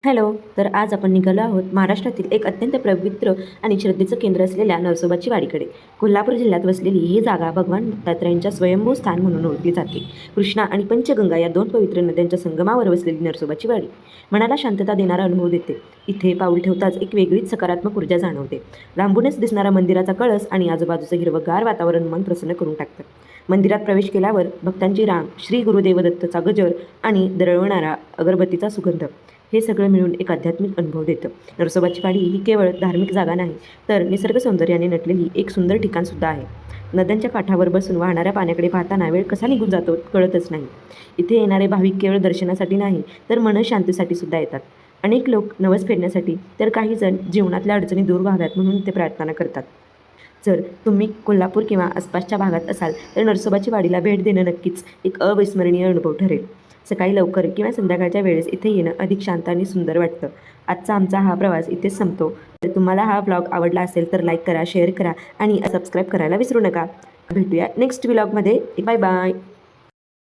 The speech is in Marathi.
हॅलो. तर आज आपण निघालो आहोत महाराष्ट्रातील एक अत्यंत पवित्र आणि श्रद्धेचं केंद्र असलेल्या नरसोबाची वाडीकडे. कोल्हापूर जिल्ह्यात वसलेली ही जागा भगवान दत्तात्रयांच्या स्वयंभू स्थान म्हणून ओळखली जाते. कृष्णा आणि पंचगंगा या दोन पवित्र नद्यांच्या संगमावर वसलेली नरसोबाची वाडी मनाला शांतता देणारा अनुभव देते. इथे पाऊल ठेवताच एक वेगळीच सकारात्मक ऊर्जा जाणवते. लांबूनच दिसणारा मंदिराचा कळस आणि आजूबाजूचं हिरवंगार वातावरण मन प्रसन्न करून टाकतं. मंदिरात प्रवेश केल्यावर भक्तांची रांग, श्री गुरुदेव दत्तचा गजर आणि दरवळणारा अगरबत्तीचा सुगंध हे सगळं मिळून एक आध्यात्मिक अनुभव देतं. नरसोबाची वाडी ही केवळ धार्मिक जागा नाही, तर निसर्ग सौंदर्याने नटलेली एक सुंदर ठिकाणसुद्धा आहे. नद्यांच्या काठावर बसून वाहणाऱ्या पाण्याकडे पाहताना वेळ कसा निघून जातो कळतच नाही. इथे येणारे भाविक केवळ दर्शनासाठी नाही, तर मनशांतीसाठी सुद्धा येतात. अनेक लोक नवस फेडण्यासाठी, तर काही जण जीवनातल्या अडचणी दूर व्हाव्यात म्हणून ते प्रार्थना करतात. जर तुम्ही कोल्हापूर किंवा आसपासच्या भागात असाल तर नरसोबाची वाडीला भेट देणं नक्कीच एक अविस्मरणीय अनुभव ठरेल. सकाळी लवकर किंवा संध्याकाळच्या वेळेस इथे येणं अधिक शांत आणि सुंदर वाटतं. आजचा आमचा हा प्रवास इथेच संपतो. तर तुम्हाला हा व्लॉग आवडला असेल तर लाईक करा, शेअर करा आणि सबस्क्राईब करायला विसरू नका. भेटूया नेक्स्ट व्लॉगमध्ये. Bye bye.